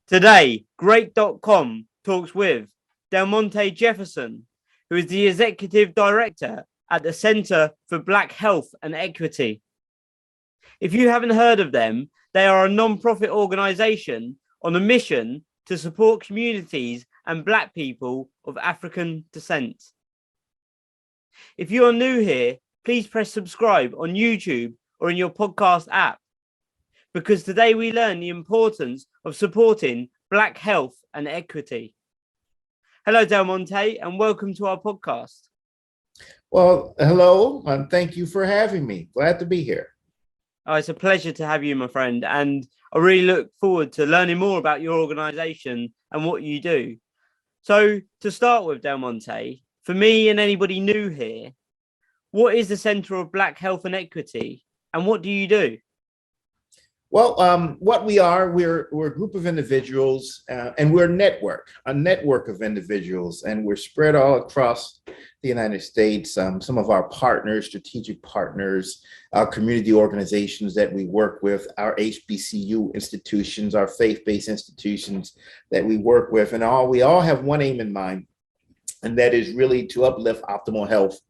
Today, Great.com talks with Del Monte Jefferson, who is the Executive Director at the Center for Black Health and Equity. If you haven't heard of them, they are a non-profit organization on a mission to support communities and Black people of African descent. If you are new here, please press subscribe on YouTube or in your podcast app, because today we learn the importance of supporting Black health and equity. Hello, Del Monte, and welcome to our podcast. Well, hello, and thank you for having me. Glad to be here. Oh, it's a pleasure to have you, my friend, and I really look forward to learning more about your organization and what you do. So to start with, Del Monte, for me and anybody new here, what is the Center of Black Health and Equity, and what do you do? Well, what we are, we're a group of individuals, and we're a network of individuals, and we're spread all across the United States. Some of our partners, strategic partners, our community organizations that we work with, our HBCU institutions, our faith-based institutions that we work with, and we all have one aim in mind, and that is really to uplift optimal health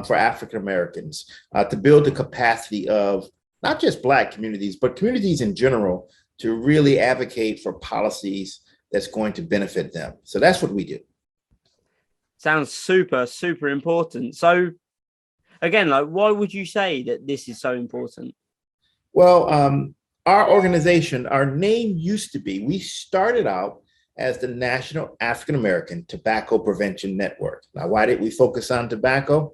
for African Americans, to build the capacity of not just Black communities, but communities in general, to really advocate for policies that's going to benefit them. So that's what we do. Sounds super, super important. So again, why would you say that this is so important? Well, our organization, our name used to be, we started out as the National African American Tobacco Prevention Network. Now, why did we focus on tobacco?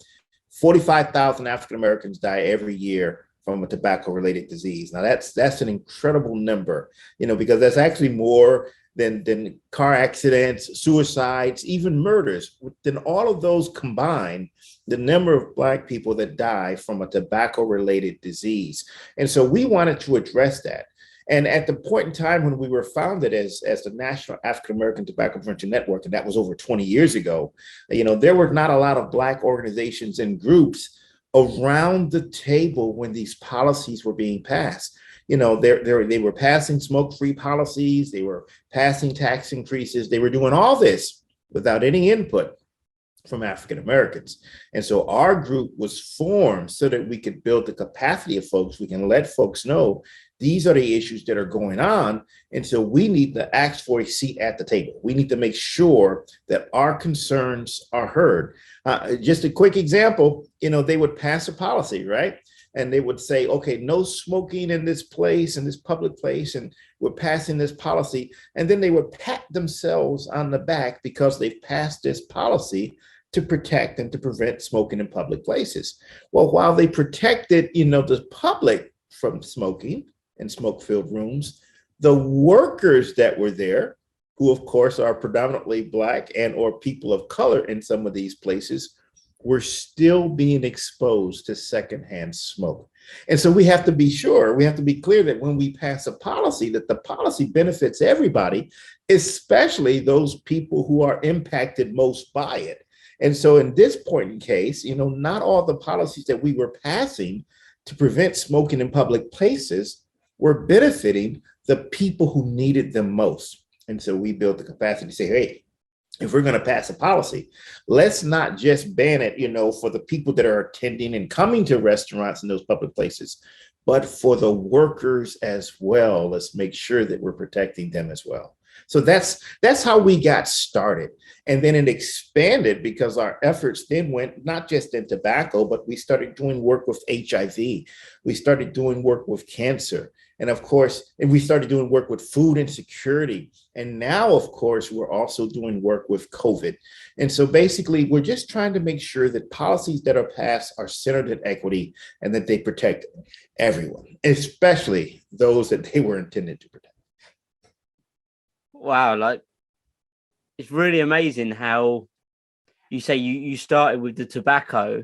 45,000 African Americans die every year from a tobacco-related disease. Now that's an incredible number, because that's actually more than car accidents, suicides, even murders. Then all of those combined, the number of Black people that die from a tobacco-related disease. And so we wanted to address that. And at the point in time when we were founded as the National African American Tobacco Prevention Network, and that was over 20 years ago, there were not a lot of Black organizations and groups around the table when these policies were being passed. They were passing smoke-free policies, they were passing tax increases, they were doing all this without any input from African Americans. And so our group was formed so that we could build the capacity of folks. We can let folks know these are the issues that are going on. And so we need to ask for a seat at the table. We need to make sure that our concerns are heard. Just a quick example, they would pass a policy, right? And they would say, okay, no smoking in this place, in this public place, and we're passing this policy. And then they would pat themselves on the back because they've passed this policy to protect and to prevent smoking in public places. Well, while they protected, the public from smoking in smoke-filled rooms, the workers that were there, who of course are predominantly Black and or people of color in some of these places, were still being exposed to secondhand smoke. And so we have to be clear that when we pass a policy, that the policy benefits everybody, especially those people who are impacted most by it. And so in this point in case, not all the policies that we were passing to prevent smoking in public places were benefiting the people who needed them most. And so we built the capacity to say, hey, if we're going to pass a policy, let's not just ban it, for the people that are attending and coming to restaurants in those public places, but for the workers as well. Let's make sure that we're protecting them as well. So that's how we got started. And then it expanded because our efforts then went not just in tobacco, but we started doing work with HIV. We started doing work with cancer. And of course, we started doing work with food insecurity. And now, of course, we're also doing work with COVID. And so basically, we're just trying to make sure that policies that are passed are centered in equity and that they protect everyone, especially those that they were intended to protect. Wow, it's really amazing how you say you started with the tobacco,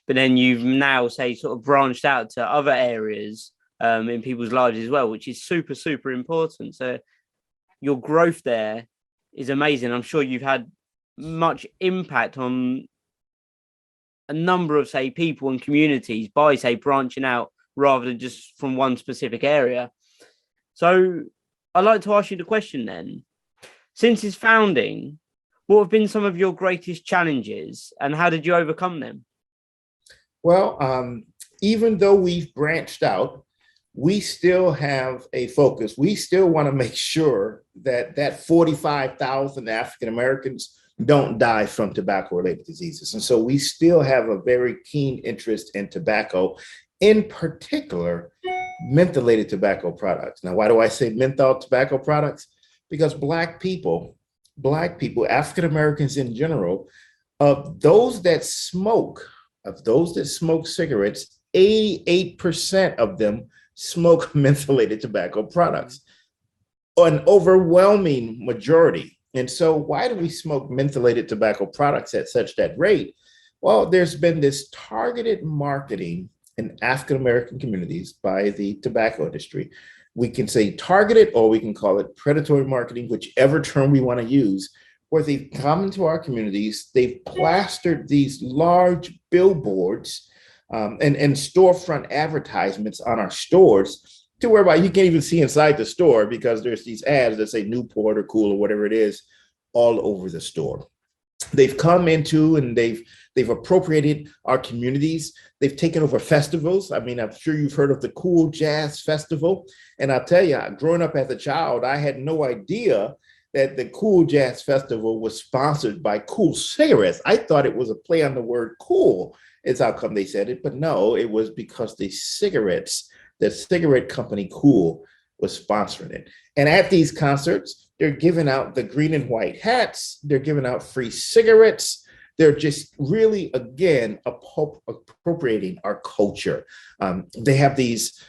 but then you've now sort of branched out to other areas in people's lives as well, which is super, super important. So your growth there is amazing. I'm sure you've had much impact on a number of, people and communities by, branching out rather than just from one specific area. So I'd like to ask you the question then. Since its founding, what have been some of your greatest challenges and how did you overcome them? Well, even though we've branched out, we still have a focus. We still want to make sure that 45,000 African Americans don't die from tobacco-related diseases. And so we still have a very keen interest in tobacco, in particular, mentholated tobacco products. Now, why do I say menthol tobacco products? Because Black people, African Americans in general, of those that smoke cigarettes, 88% of them smoke mentholated tobacco products, an overwhelming majority. And so why do we smoke mentholated tobacco products at such that rate? Well, there's been this targeted marketing in African American communities by the tobacco industry. We can say targeted, or we can call it predatory marketing, whichever term we want to use, where they've come into our communities, they've plastered these large billboards and storefront advertisements on our stores, to whereby you can't even see inside the store because there's these ads that say Newport or Cool or whatever it is all over the store. They've come into and they've appropriated our communities. They've taken over festivals. I mean, I'm sure you've heard of the Cool Jazz Festival. And I'll tell you, growing up as a child, I had no idea that the Cool Jazz Festival was sponsored by Cool Cigarettes. I thought it was a play on the word cool, is how come they said it. But no, it was because the cigarette company Cool was sponsoring it. And at these concerts, they're giving out the green and white hats. They're giving out free cigarettes. They're just really, again, appropriating our culture. They have these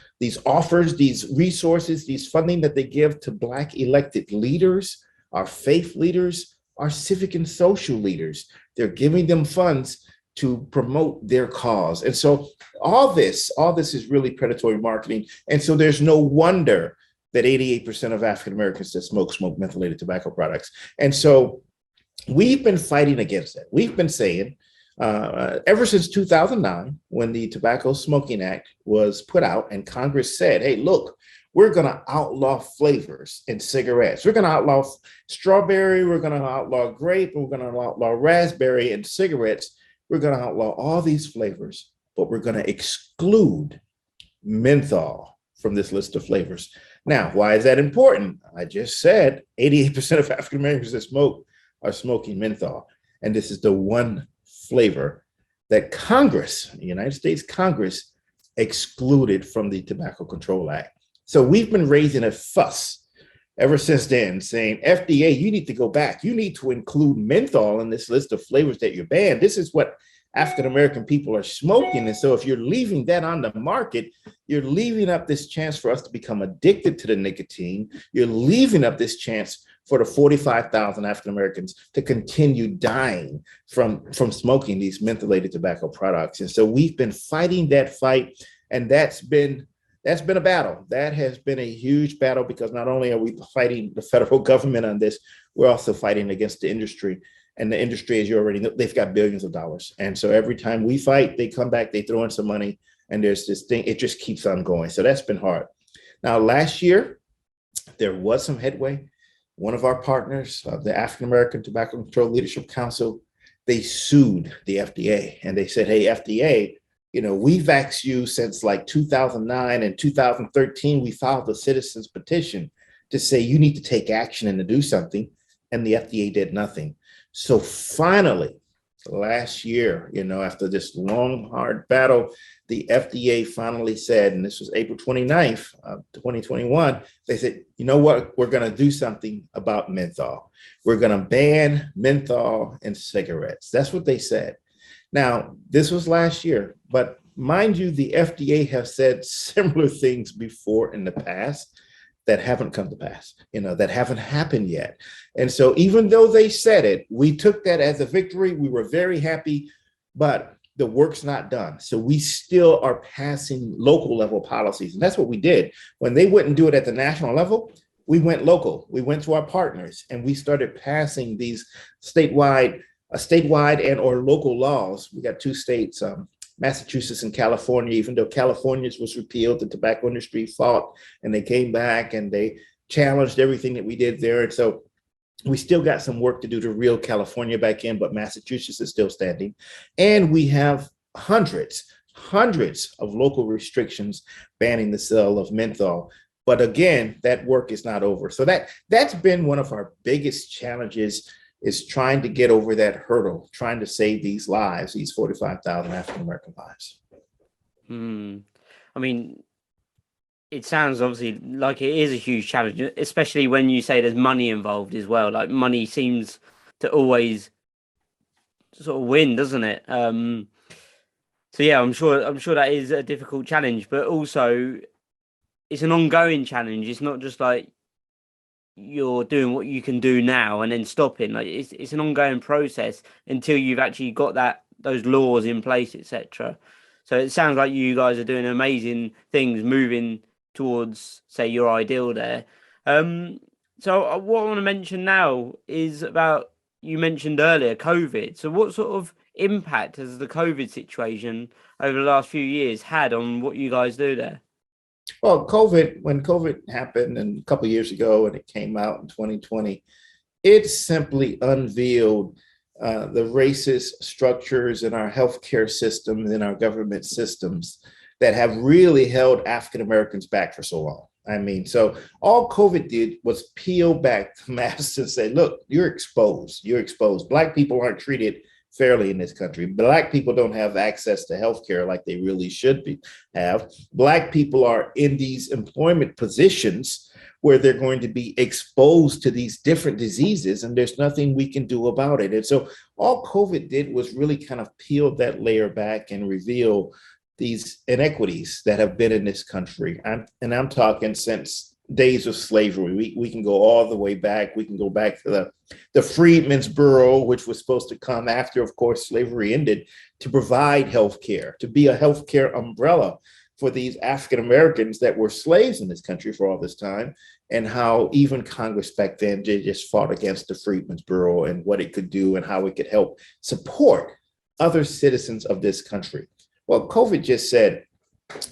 offers, these resources, these funding that they give to Black elected leaders, our faith leaders, our civic and social leaders. They're giving them funds to promote their cause. And so all this is really predatory marketing. And so there's no wonder that 88% of African Americans that smoke mentholated tobacco products. And so we've been fighting against that. We've been saying ever since 2009, when the Tobacco Smoking Act was put out and Congress said, hey, look, we're going to outlaw flavors in cigarettes. We're going to outlaw strawberry. We're going to outlaw grape. We're going to outlaw raspberry in cigarettes. We're going to outlaw all these flavors, but we're going to exclude menthol from this list of flavors. Now, why is that important? I just said 88% of African Americans that smoke are smoking menthol. And this is the one flavor that Congress, the United States Congress, excluded from the Tobacco Control Act. So we've been raising a fuss ever since then, saying, FDA, you need to go back. You need to include menthol in this list of flavors that you're banned. This is what African American people are smoking. And so if you're leaving that on the market, you're leaving up this chance for us to become addicted to the nicotine. You're leaving up this chance for the 45,000 African Americans to continue dying from smoking these mentholated tobacco products. And so we've been fighting that fight, and that's been a battle. That has been a huge battle, because not only are we fighting the federal government on this, we're also fighting against the industry. And the industry, as you already know, they've got billions of dollars. And so every time we fight, they come back, they throw in some money, and there's this thing, it just keeps on going. So that's been hard. Now, last year, there was some headway. One of our partners, the African American Tobacco Control Leadership Council, they sued the FDA, and they said, hey, FDA, we've asked you since like 2009 and 2013, we filed a citizens petition to say you need to take action and to do something. And the FDA did nothing. So finally, last year, after this long, hard battle, the FDA finally said, and this was April 29th, 2021, they said, you know what, we're going to do something about menthol. We're going to ban menthol in cigarettes. That's what they said. Now, this was last year, but mind you, the FDA has said similar things before in the past that haven't come to pass, that haven't happened yet. And so even though they said it, we took that as a victory. We were very happy, but the work's not done. So we still are passing local level policies. And that's what we did. When they wouldn't do it at the national level, we went local. We went to our partners and we started passing these statewide and or local laws. We got two states, Massachusetts and California. Even though California's was repealed, the tobacco industry fought, and they came back and they challenged everything that we did there. And so we still got some work to do to reel California back in, but Massachusetts is still standing. And we have hundreds of local restrictions banning the sale of menthol. But again, that work is not over. So that's been one of our biggest challenges, is trying to get over that hurdle, trying to save these lives, these 45,000 African-American lives. I mean, it sounds obviously like it is a huge challenge, especially when you say there's money involved as well. Like, money seems to always sort of win, doesn't it? So yeah, I'm sure that is a difficult challenge, but also it's an ongoing challenge. It's not just like you're doing what you can do now and then stopping. Like, it's an ongoing process until you've actually got those laws in place, etc. So it sounds like you guys are doing amazing things, moving towards, say, your ideal there. So what I want to mention now is about, you mentioned earlier, COVID. So what sort of impact has the COVID situation over the last few years had on what you guys do there? Well, when COVID happened and a couple of years ago and it came out in 2020, it simply unveiled the racist structures in our healthcare systems, in our government systems, that have really held African Americans back for so long. I mean, so all COVID did was peel back the mask and say, look, you're exposed. You're exposed. Black people aren't treated fairly in this country. Black people don't have access to healthcare like they really should have. Black people are in these employment positions where they're going to be exposed to these different diseases, and there's nothing we can do about it. And so all COVID did was really kind of peel that layer back and reveal these inequities that have been in this country. I'm talking since days of slavery. We can go all the way back. We can go back to the Freedmen's Bureau, which was supposed to come after, of course, slavery ended, to provide healthcare, to be a healthcare umbrella for these African Americans that were slaves in this country for all this time, and how even Congress back then just fought against the Freedmen's Bureau and what it could do and how it could help support other citizens of this country. Well, COVID just said,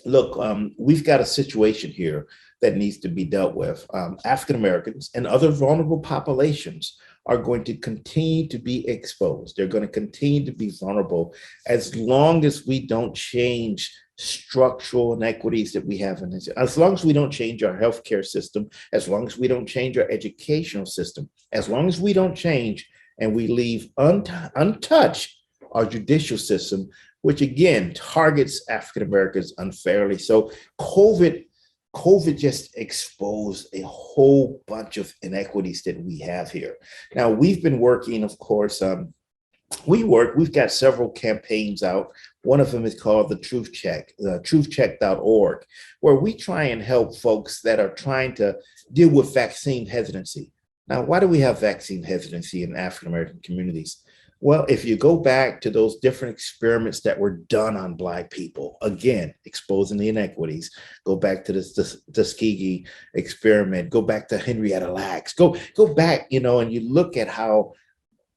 look, we've got a situation here that needs to be dealt with. African Americans and other vulnerable populations are going to continue to be exposed. They're going to continue to be vulnerable as long as we don't change structural inequities that we have in this. As long as we don't change our healthcare system, as long as we don't change our educational system, as long as we don't change and we leave untouched our judicial system, which again targets African Americans unfairly. So COVID just exposed a whole bunch of inequities that we have here. Now, we've been working, of course, we've got several campaigns out. One of them is called the Truth Check, truthcheck.org, where we try and help folks that are trying to deal with vaccine hesitancy. Now, why do we have vaccine hesitancy in African American communities? Well, if you go back to those different experiments that were done on Black people, again, exposing the inequities, go back to the Tuskegee experiment, go back to Henrietta Lacks, go back, and you look at how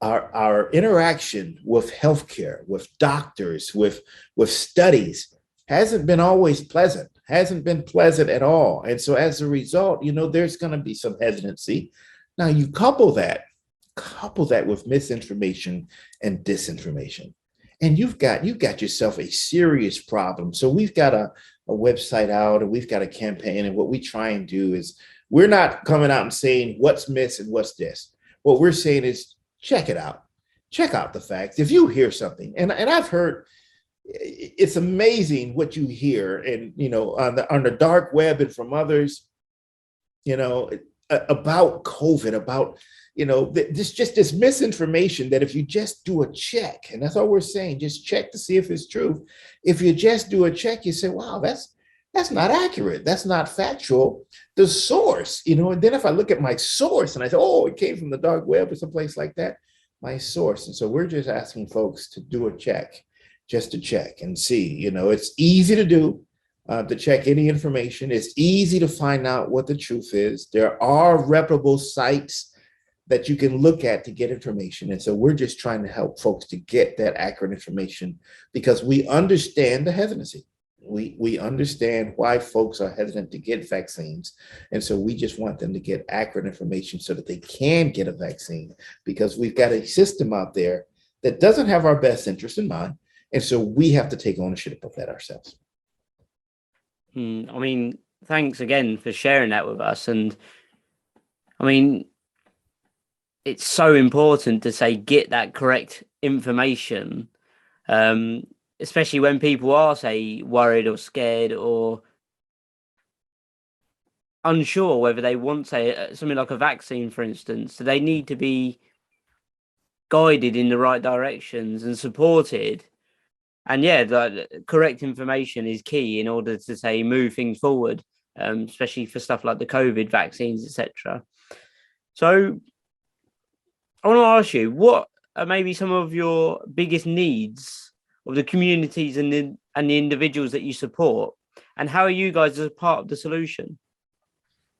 our interaction with healthcare, with doctors, with studies hasn't been always pleasant, hasn't been pleasant at all. And so as a result, there's going to be some hesitancy. Now you couple that with misinformation and disinformation, and you've got yourself a serious problem. So we've got a website out, and we've got a campaign, and what we try and do is, we're not coming out and saying what's mis and what's this. What we're saying is, check it out. Check out the facts. If you hear something, and I've heard, it's amazing what you hear, and on the dark web and from others, about COVID, about this misinformation, that if you just do a check, and that's all we're saying, just check to see if it's true. If you just do a check, you say, wow, that's not accurate. That's not factual. The source, and then if I look at my source and I say, oh, it came from the dark web or someplace like that, my source. And so we're just asking folks to do a check, just to check and see. It's easy to do, to check any information. It's easy to find out what the truth is. There are reputable sites that you can look at to get information. And so we're just trying to help folks to get that accurate information, because we understand the hesitancy. We understand why folks are hesitant to get vaccines. And so we just want them to get accurate information so that they can get a vaccine, because we've got a system out there that doesn't have our best interest in mind. And so we have to take ownership of that ourselves. I mean, thanks again for sharing that with us. And I mean, it's so important to say, get that correct information, especially when people are, say, worried or scared or unsure whether they want, say, something like a vaccine, for instance. So they need to be guided in the right directions and supported. And yeah, the correct information is key in order to, say, move things forward, especially for stuff like the COVID vaccines, etc. So I want to ask you, what are maybe some of your biggest needs of the communities and the individuals that you support, and how are you guys as a part of the solution?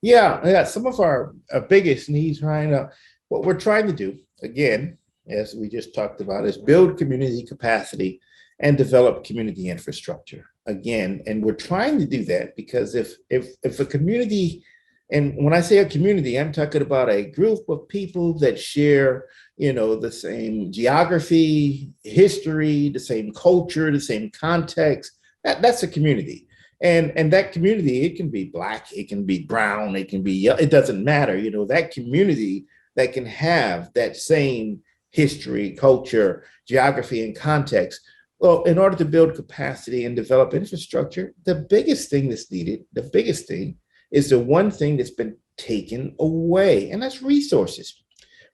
Yeah, some of our biggest needs, Ryan. What we're trying to do, again, as we just talked about, is build community capacity and develop community infrastructure. Again, and we're trying to do that because if a community, and when I say a community, I'm talking about a group of people that share, the same geography, history, the same culture, the same context. That's a community. And that community, it can be Black, it can be brown, it can be yellow, it doesn't matter. That community that can have that same history, culture, geography, and context. Well, in order to build capacity and develop infrastructure, the biggest thing that's needed, the biggest thing is the one thing that's been taken away, and that's resources.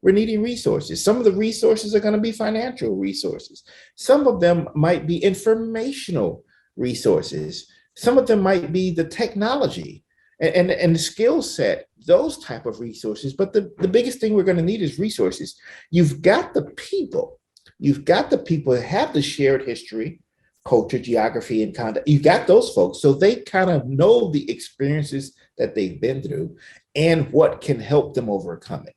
We're needing resources. Some of the resources are going to be financial resources. Some of them might be informational resources. Some of them might be the technology and the skill set, those type of resources. But the biggest thing we're going to need is resources. You've got the people. You've got the people that have the shared history, culture, geography, and content. You've got those folks. So they kind of know the experiences that they've been through and what can help them overcome it.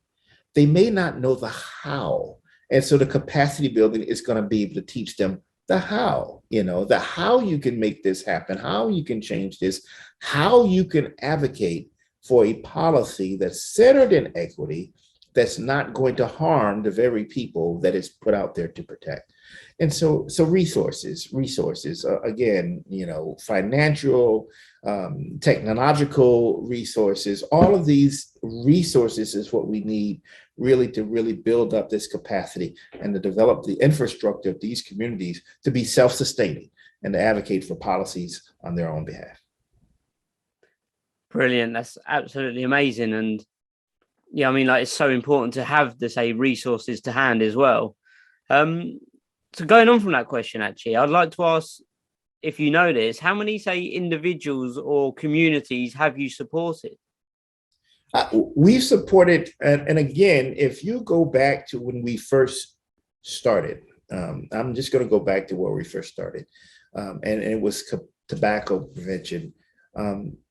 They may not know the how. And so the capacity building is going to be able to teach them the how, the how you can make this happen, how you can change this, how you can advocate for a policy that's centered in equity, that's not going to harm the very people that it's put out there to protect. And so resources, again, financial, technological resources, all of these resources is what we need to really build up this capacity and to develop the infrastructure of these communities to be self-sustaining and to advocate for policies on their own behalf. Brilliant. That's absolutely amazing. And yeah, I mean, it's so important to have the, say, resources to hand as well. So going on from that question, actually, I'd like to ask, if you know this, how many, say, individuals or communities have you supported? We've supported, and again, if you go back to when we first started, I'm just going to go back to where we first started, and it was tobacco prevention.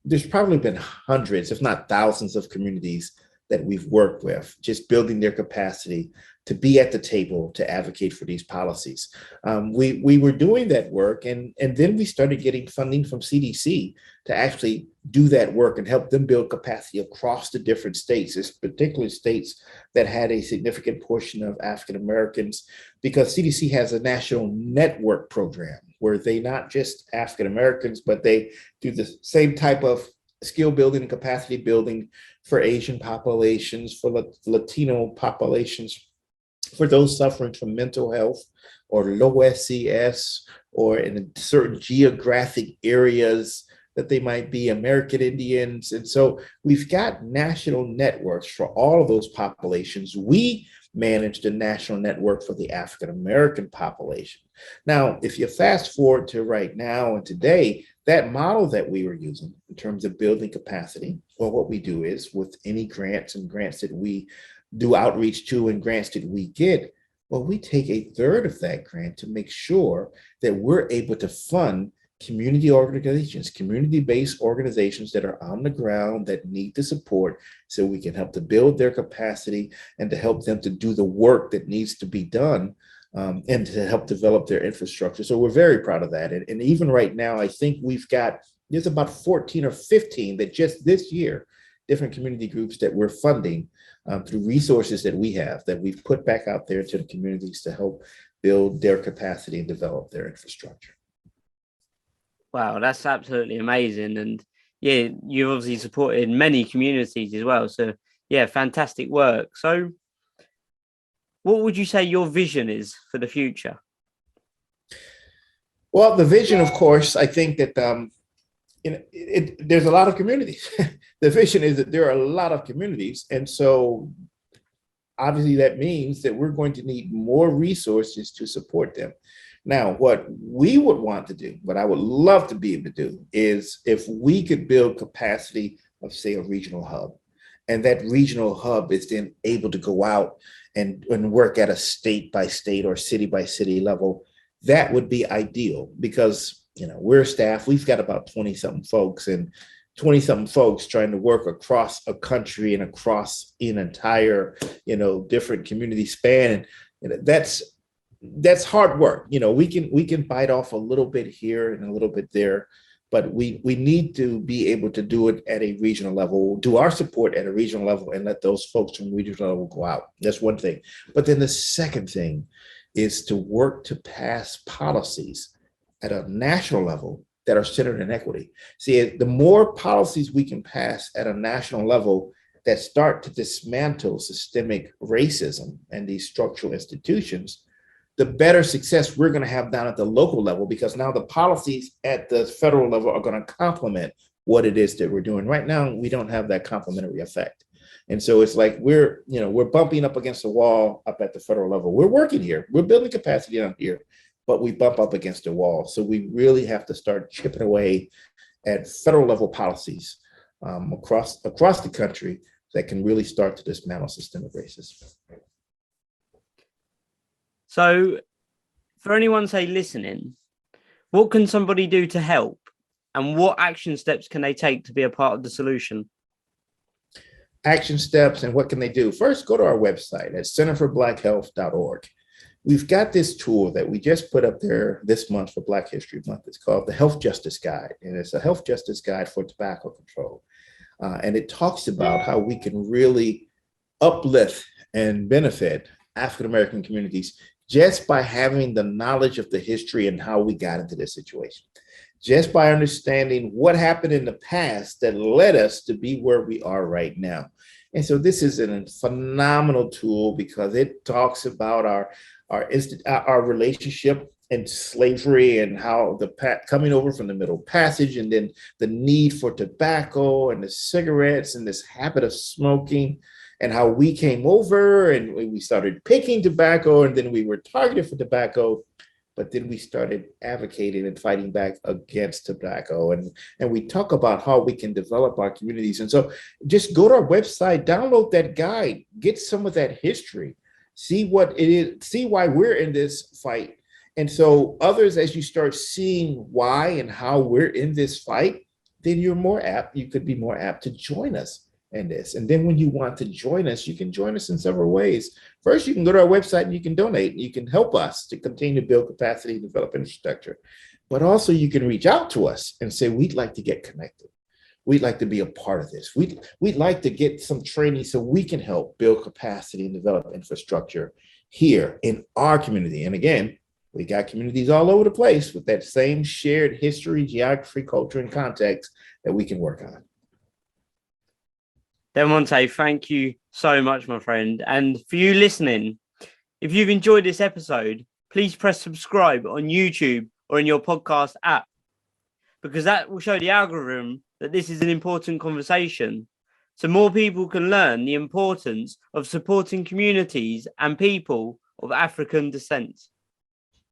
There's probably been hundreds, if not thousands, of communities that we've worked with, just building their capacity to be at the table to advocate for these policies. We were doing that work, and then we started getting funding from CDC to actually do that work and help them build capacity across the different states, particularly states that had a significant portion of African Americans, because CDC has a national network program where they not just African Americans, but they do the same type of skill building and capacity building for Asian populations, for Latino populations, for those suffering from mental health or low SES, or in certain geographic areas that they might be American Indians. And so we've got national networks for all of those populations. We manage the national network for the African American population. Now, if you fast forward to right now and today, that model that we were using in terms of building capacity, well, what we do is with any grants that we do outreach to and grants that we get, well, we take a third of that grant to make sure that we're able to fund community organizations, community-based organizations that are on the ground that need the support, so we can help to build their capacity and to help them to do the work that needs to be done and to help develop their infrastructure. So we're very proud of that. And even right now, I think there's about 14 or 15 that just this year, different community groups that we're funding through resources that we have that we've put back out there to the communities to help build their capacity and develop their infrastructure. Wow, that's absolutely amazing. And yeah, you've obviously supported many communities as well. So yeah, fantastic work. So what would you say your vision is for the future? Well, the vision, of course, I think that there's a lot of communities. The vision is that there are a lot of communities. And so obviously that means that we're going to need more resources to support them. Now, what we would want to do, what I would love to be able to do, is if we could build capacity of, say, a regional hub, and that regional hub is then able to go out and work at a state by state or city by city level, that would be ideal because, we're staff, we've got about 20 something folks, and 20 something folks trying to work across a country and across an entire, different community span. And that's hard work. We can bite off a little bit here and a little bit there, but we need to be able to do it at a regional level, do our support at a regional level, and let those folks from regional level go out. That's one thing. But then the second thing is to work to pass policies at a national level that are centered in equity. See, the more policies we can pass at a national level that start to dismantle systemic racism and these structural institutions, the better success we're going to have down at the local level, because now the policies at the federal level are going to complement what it is that we're doing. Right now, we don't have that complementary effect. And so it's like we're bumping up against the wall up at the federal level. We're working here, we're building capacity down here, but we bump up against the wall. So we really have to start chipping away at federal level policies across the country that can really start to dismantle systemic racism. So for anyone, say, listening, what can somebody do to help? And what action steps can they take to be a part of the solution? Action steps and what can they do? First, go to our website at centerforblackhealth.org. We've got this tool that we just put up there this month for Black History Month. It's called the Health Justice Guide, and it's a health justice guide for tobacco control. And it talks about how we can really uplift and benefit African-American communities just by having the knowledge of the history and how we got into this situation. Just by understanding what happened in the past that led us to be where we are right now. And so this is a phenomenal tool because it talks about our relationship and slavery and how coming over from the Middle Passage, and then the need for tobacco and the cigarettes and this habit of smoking, and how we came over and we started picking tobacco, and then we were targeted for tobacco, but then we started advocating and fighting back against tobacco. And we talk about how we can develop our communities. And so just go to our website, download that guide, get some of that history, see what it is, see why we're in this fight. And so others, as you start seeing why and how we're in this fight, then you could be more apt to join us in this. And then when you want to join us, you can join us in several ways. First, you can go to our website and you can donate, and you can help us to continue to build capacity and develop infrastructure. But also you can reach out to us and say, we'd like to get connected. We'd like to be a part of this. We'd like to get some training so we can help build capacity and develop infrastructure here in our community. And again, we got communities all over the place with that same shared history, geography, culture, and context that we can work on. Delmonte, thank you so much, my friend. And for you listening, if you've enjoyed this episode, please press subscribe on YouTube or in your podcast app, because that will show the algorithm that this is an important conversation, so more people can learn the importance of supporting communities and people of African descent.